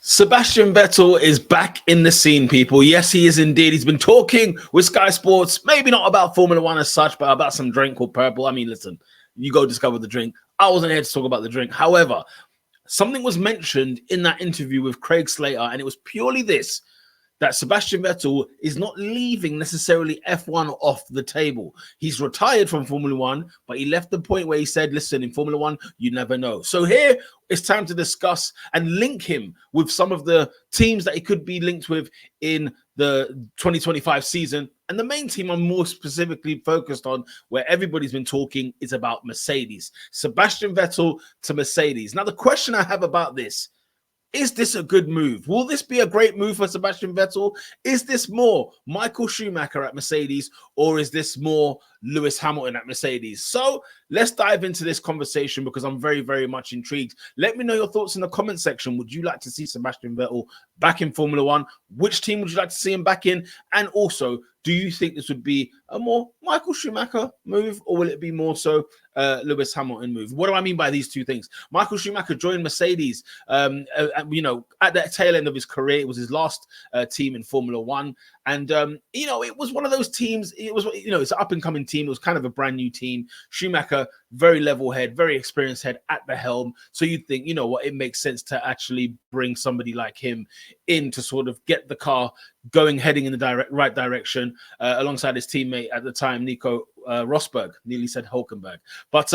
Sebastian Vettel is back in the scene, people. Yes, he is indeed. He's been talking with Sky Sports, maybe not about Formula One as such, but about some drink called Purple. I mean, listen, you go discover the drink. I wasn't here to talk about the drink. However, something was mentioned in that interview with Craig Slater, and it was purely this: that Sebastian Vettel is not leaving necessarily F1 off the table. He's retired from Formula One, but he left the point where he said, listen, in Formula One, you never know. So here it's time to discuss and link him with some of the teams that he could be linked with in the 2025 season. And the main team I'm more specifically focused on, where everybody's been talking, is about Mercedes. Sebastian Vettel to Mercedes. Now, the question I have about this: is this a good move? Will this be a great move for Sebastian Vettel? Is this more Michael Schumacher at Mercedes, or is this more Lewis Hamilton at Mercedes? So let's dive into this conversation because I'm very, very much intrigued. Let me know your thoughts in the comment section. Would you like to see Sebastian Vettel back in Formula One? Which team would you like to see him back in? And also, do you think this would be a more Michael Schumacher move, or will it be more so Lewis Hamilton move? What do I mean by these two things? Michael Schumacher joined Mercedes, at that tail end of his career. It was his last team in Formula One. And, it was one of those teams. It was, it's an up and coming team. It was kind of a brand new team. Schumacher, very level head, very experienced head at the helm. So you'd think, it makes sense to actually bring somebody like him in to sort of get the car heading in the right direction, alongside his teammate at the time, Nico Rosberg. Nearly said Hulkenberg. But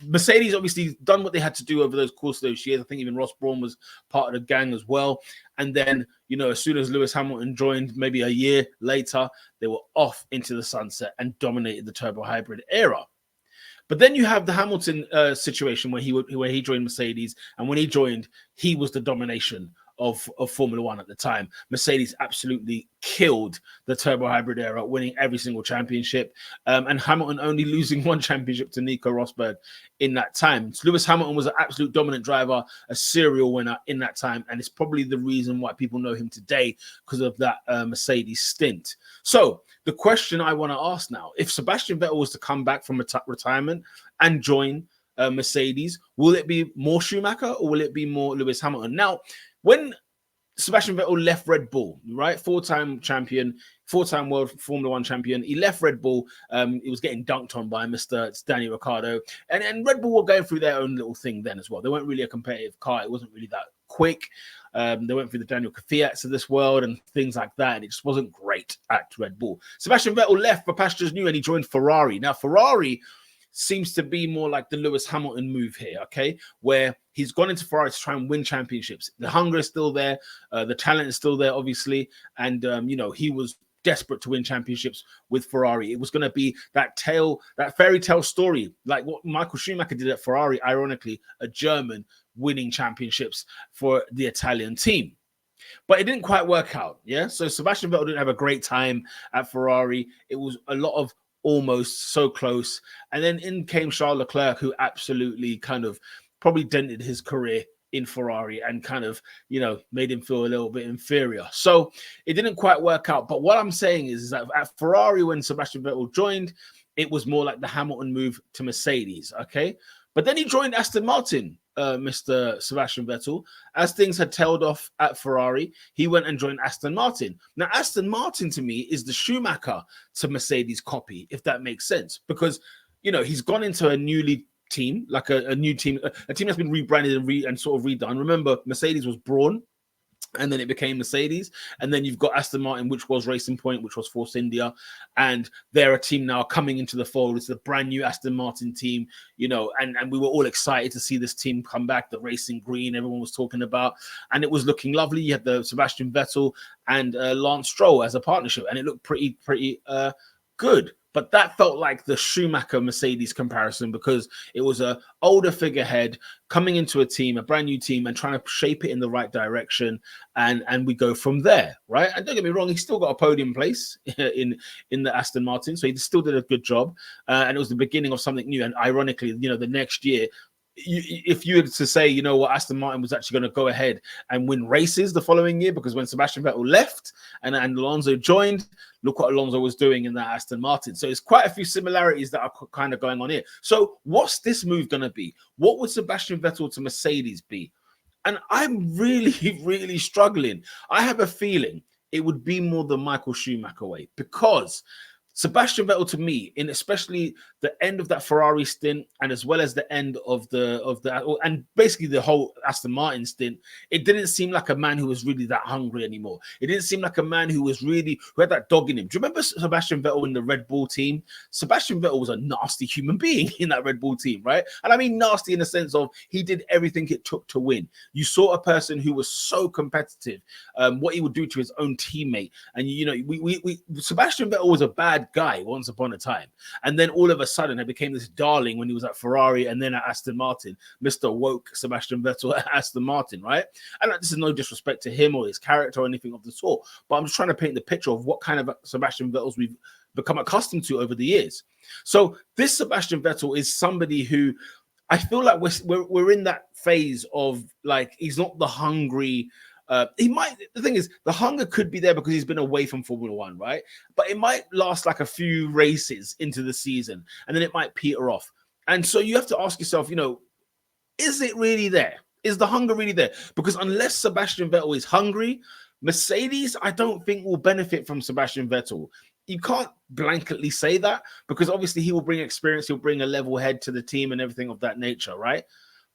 Mercedes obviously done what they had to do over those course of those years. I think even Ross Brawn was part of the gang as well. And then, as soon as Lewis Hamilton joined, maybe a year later, they were off into the sunset and dominated the turbo hybrid era. But then you have the Hamilton situation where he joined Mercedes, and when he joined, he was the domination of Formula One at the time. Mercedes absolutely killed the turbo hybrid era, winning every single championship, and Hamilton only losing one championship to Nico Rosberg in that time. So Lewis Hamilton was an absolute dominant driver, a serial winner in that time, and it's probably the reason why people know him today, because of that Mercedes stint. So the question I want to ask now: if Sebastian Vettel was to come back from retirement and join Mercedes, will it be more Schumacher or will it be more Lewis Hamilton? Now, when Sebastian Vettel left Red Bull, right, four-time champion, four-time world Formula One champion, he left Red Bull. He was getting dunked on by Mr. Daniel Ricciardo, and Red Bull were going through their own little thing then as well. They weren't really a competitive car. It wasn't really that quick. They went through the Daniel Kvyats of this world and things like that, and it just wasn't great at Red Bull. Sebastian Vettel left for pastures new, and he joined Ferrari. Now, Ferrari seems to be more like the Lewis Hamilton move here, okay, where he's gone into Ferrari to try and win championships. The hunger is still there, the talent is still there, obviously, and he was desperate to win championships with Ferrari. It was going to be that fairy tale story, like what Michael Schumacher did at Ferrari, ironically, a German winning championships for the Italian team. But it didn't quite work out, yeah? So Sebastian Vettel didn't have a great time at Ferrari. It was a lot of almost, so close. And then in came Charles Leclerc, who absolutely kind of probably dented his career in Ferrari and kind of, made him feel a little bit inferior. So it didn't quite work out. But what I'm saying is that at Ferrari, when Sebastian Vettel joined, it was more like the Hamilton move to Mercedes, okay? But then he joined Aston Martin, Mr. Sebastian Vettel. As things had tailed off at Ferrari, he went and joined Aston Martin. Now, Aston Martin, to me, is the Schumacher to Mercedes copy, if that makes sense. Because, he's gone into a newly team, like a new team, a team that's been rebranded and sort of redone. Remember, Mercedes was Brawn, and then it became Mercedes. And then you've got Aston Martin, which was Racing Point, which was Force India. And they're a team now coming into the fold. It's the brand new Aston Martin team, and we were all excited to see this team come back, the Racing Green, everyone was talking about. And it was looking lovely. You had the Sebastian Vettel and Lance Stroll as a partnership, and it looked pretty good. But that felt like the Schumacher-Mercedes comparison, because it was an older figurehead coming into a team, a brand new team, and trying to shape it in the right direction, and we go from there, right? And don't get me wrong, he still got a podium place in the Aston Martin, so he still did a good job, and it was the beginning of something new. And ironically, the next year, if you were to say, Aston Martin was actually going to go ahead and win races the following year, because when Sebastian Vettel left and Alonso joined, look what Alonso was doing in that Aston Martin. So it's quite a few similarities that are kind of going on here. So what's this move going to be? What would Sebastian Vettel to Mercedes be? And I'm really, really struggling. I have a feeling it would be more the Michael Schumacher way, because Sebastian Vettel, to me, in especially the end of that Ferrari stint, and as well as the end of the and basically the whole Aston Martin stint, it didn't seem like a man who was really that hungry anymore. It didn't seem like a man who had that dog in him. Do you remember Sebastian Vettel in the Red Bull team? Sebastian Vettel was a nasty human being in that Red Bull team, right? And I mean nasty in the sense of he did everything it took to win. You saw a person who was so competitive, what he would do to his own teammate, and Sebastian Vettel was a bad guy once upon a time, and then all of a sudden it became this darling when he was at Ferrari and then at Aston Martin. Mr. Woke Sebastian Vettel at Aston Martin, right? And this is no disrespect to him or his character or anything of the sort, but I'm just trying to paint the picture of what kind of Sebastian Vettels we've become accustomed to over the years. So this Sebastian Vettel is somebody who I feel like we're in that phase of, like, he's not the hungry. The thing is, the hunger could be there because he's been away from Formula One, right? But it might last like a few races into the season, and then it might peter off. And so you have to ask yourself, is it really there? Is the hunger really there? Because unless Sebastian Vettel is hungry, Mercedes, I don't think, will benefit from Sebastian Vettel. You can't blanketly say that, because obviously he will bring experience, he'll bring a level head to the team and everything of that nature, right?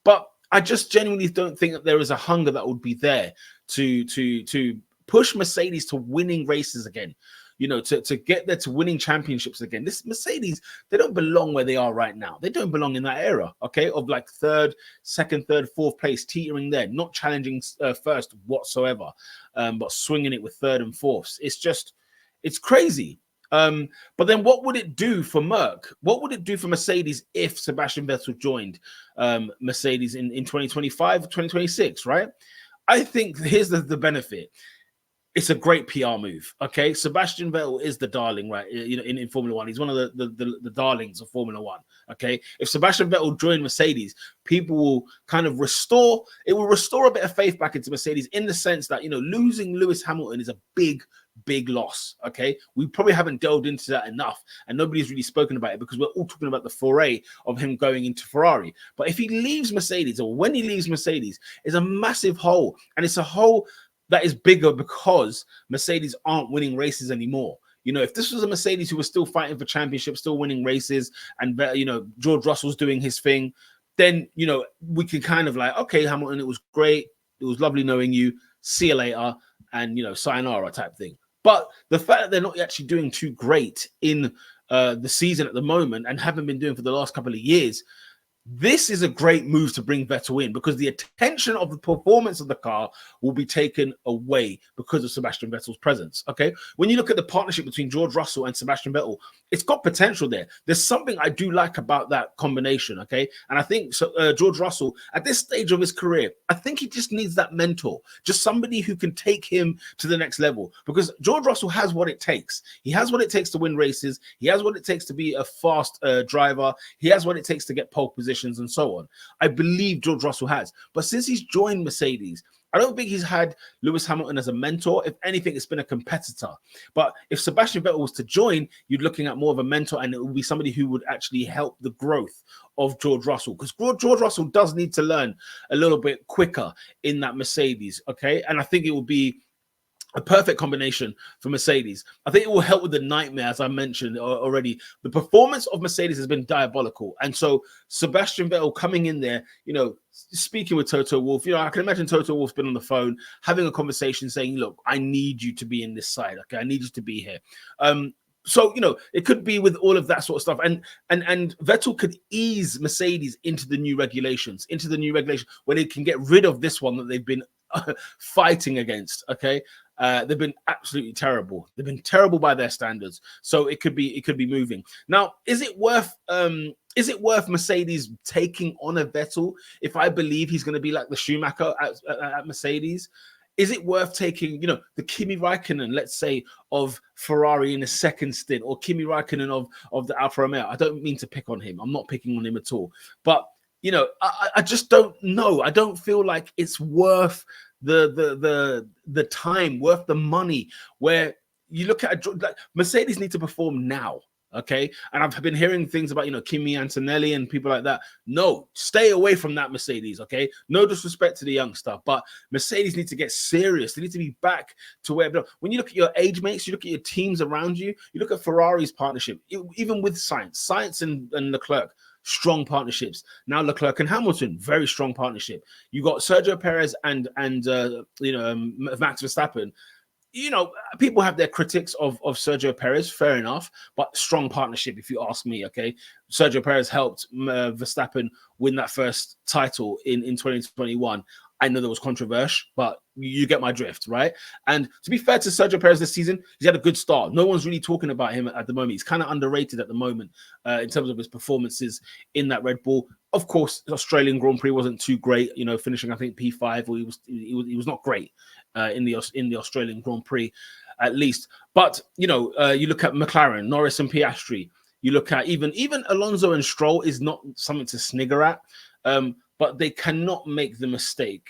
But I just genuinely don't think that there is a hunger that would be there to push Mercedes to winning races again, to get there to winning championships again. This Mercedes, they don't belong where they are right now. They don't belong in that era, okay, of like second, third, fourth place, teetering there, not challenging first whatsoever, but swinging it with third and fourths. It's crazy. But then what would it do for Merck? What would it do for Mercedes if Sebastian Vettel joined Mercedes in 2025, 2026, right? I think here's the benefit. It's a great PR move, okay? Sebastian Vettel is the darling, right? In Formula One. He's one of the darlings of Formula One, okay? If Sebastian Vettel joined Mercedes, people will kind of restore a bit of faith back into Mercedes, in the sense that, losing Lewis Hamilton is a big loss, okay? We probably haven't delved into that enough, and nobody's really spoken about it because we're all talking about the foray of him going into Ferrari. But if he leaves Mercedes, or when he leaves Mercedes, it's a massive hole, and it's a hole that is bigger because Mercedes aren't winning races anymore. If this was a Mercedes who was still fighting for championships, still winning races, and George Russell's doing his thing, then we could kind of like, okay, Hamilton, it was great, it was lovely knowing you, see you later, and sayonara type thing. But the fact that they're not actually doing too great in the season at the moment, and haven't been doing for the last couple of years, this is a great move to bring Vettel in, because the attention of the performance of the car will be taken away because of Sebastian Vettel's presence. Okay, when you look at the partnership between George Russell and Sebastian Vettel, it's got potential there. There's something I do like about that combination. Okay, and I think George Russell, at this stage of his career, I think he just needs that mentor, just somebody who can take him to the next level, because George Russell has what it takes. He has what it takes to win races. He has what it takes to be a fast driver. He has what it takes to get pole position and so on. I believe George Russell has. But since he's joined Mercedes, I don't think he's had Lewis Hamilton as a mentor. If anything, it's been a competitor. But if Sebastian Vettel was to join, you're looking at more of a mentor, and it would be somebody who would actually help the growth of George Russell, because George Russell does need to learn a little bit quicker in that Mercedes, okay? And I think it would be a perfect combination for Mercedes. I think it will help with the nightmare, as I mentioned already. The performance of Mercedes has been diabolical. And so Sebastian Vettel coming in there, speaking with Toto Wolff, I can imagine Toto Wolff's been on the phone, having a conversation saying, look, I need you to be in this side. Okay, I need you to be here. So, it could be with all of that sort of stuff. And Vettel could ease Mercedes into the new regulations, when it can get rid of this one that they've been fighting against, okay? They've been absolutely terrible. They've been terrible by their standards. So it could be moving. Now, is it worth Mercedes taking on a Vettel if I believe he's going to be like the Schumacher at Mercedes? Is it worth taking, the Kimi Raikkonen, let's say, of Ferrari in a second stint, or Kimi Raikkonen of the Alfa Romeo? I don't mean to pick on him. I'm not picking on him at all. But I just don't know. I don't feel like it's worth the time, worth the money. Where you look at Mercedes need to perform now. Okay. And I've been hearing things about, Kimi Antonelli and people like that. No, stay away from that Mercedes. Okay. No disrespect to the young stuff, but Mercedes need to get serious. They need to be back to where, when you look at your age mates, you look at your teams around you, you look at Ferrari's partnership, even with Sainz and Leclerc, strong partnerships. Now Leclerc and Hamilton, very strong partnership. You got Sergio Perez and Max Verstappen. People have their critics of Sergio Perez, fair enough, but strong partnership, if you ask me, okay? Sergio Perez helped Verstappen win that first title in 2021. I know there was controversy, but you get my drift, right? And to be fair to Sergio Perez this season, he's had a good start. No one's really talking about him at the moment. He's kind of underrated at the moment in terms of his performances in that Red Bull. Of course, the Australian Grand Prix wasn't too great, finishing, I think, P5, or he was not great in the Australian Grand Prix, at least. But, you look at McLaren, Norris and Piastri. You look at even Alonso and Stroll is not something to snigger at. But they cannot make the mistake.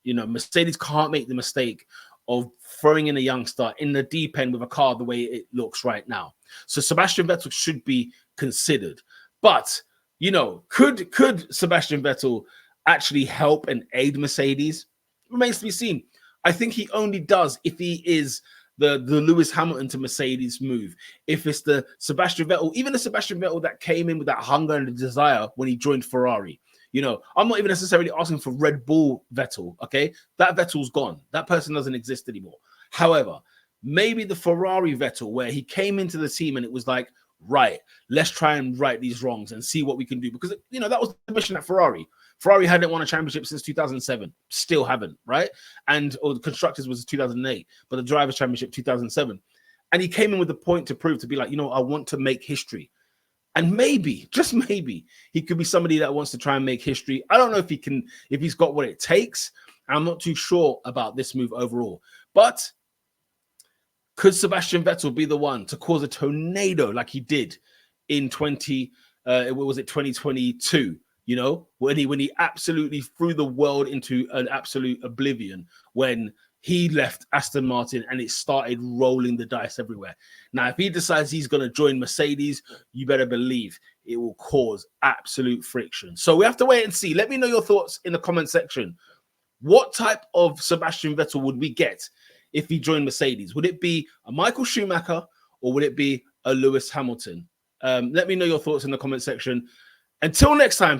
Mercedes can't make the mistake of throwing in a youngster in the deep end with a car the way it looks right now. So Sebastian Vettel should be considered. But, could Sebastian Vettel actually help and aid Mercedes? Remains to be seen. I think he only does if he is the Lewis Hamilton to Mercedes move. If it's the Sebastian Vettel, even the Sebastian Vettel that came in with that hunger and the desire when he joined Ferrari. I'm not even necessarily asking for Red Bull Vettel, okay? That Vettel's gone. That person doesn't exist anymore. However, maybe the Ferrari Vettel, where he came into the team and it was like, right, let's try and right these wrongs and see what we can do. Because, that was the mission at Ferrari. Ferrari hadn't won a championship since 2007. Still haven't, right? Or the Constructors was 2008, but the Drivers' Championship 2007. And he came in with a point to prove, to be like, I want to make history. And maybe, just maybe, he could be somebody that wants to try and make history. I don't know if he's got what it takes. I'm not too sure about this move overall. But could Sebastian Vettel be the one to cause a tornado like he did in 2022? When he absolutely threw the world into an absolute oblivion when he left Aston Martin and it started rolling the dice everywhere. Now, if he decides he's going to join Mercedes, you better believe it will cause absolute friction. So we have to wait and see. Let me know your thoughts in the comment section. What type of Sebastian Vettel would we get if he joined Mercedes? Would it be a Michael Schumacher or would it be a Lewis Hamilton? Let me know your thoughts in the comment section. Until next time, people.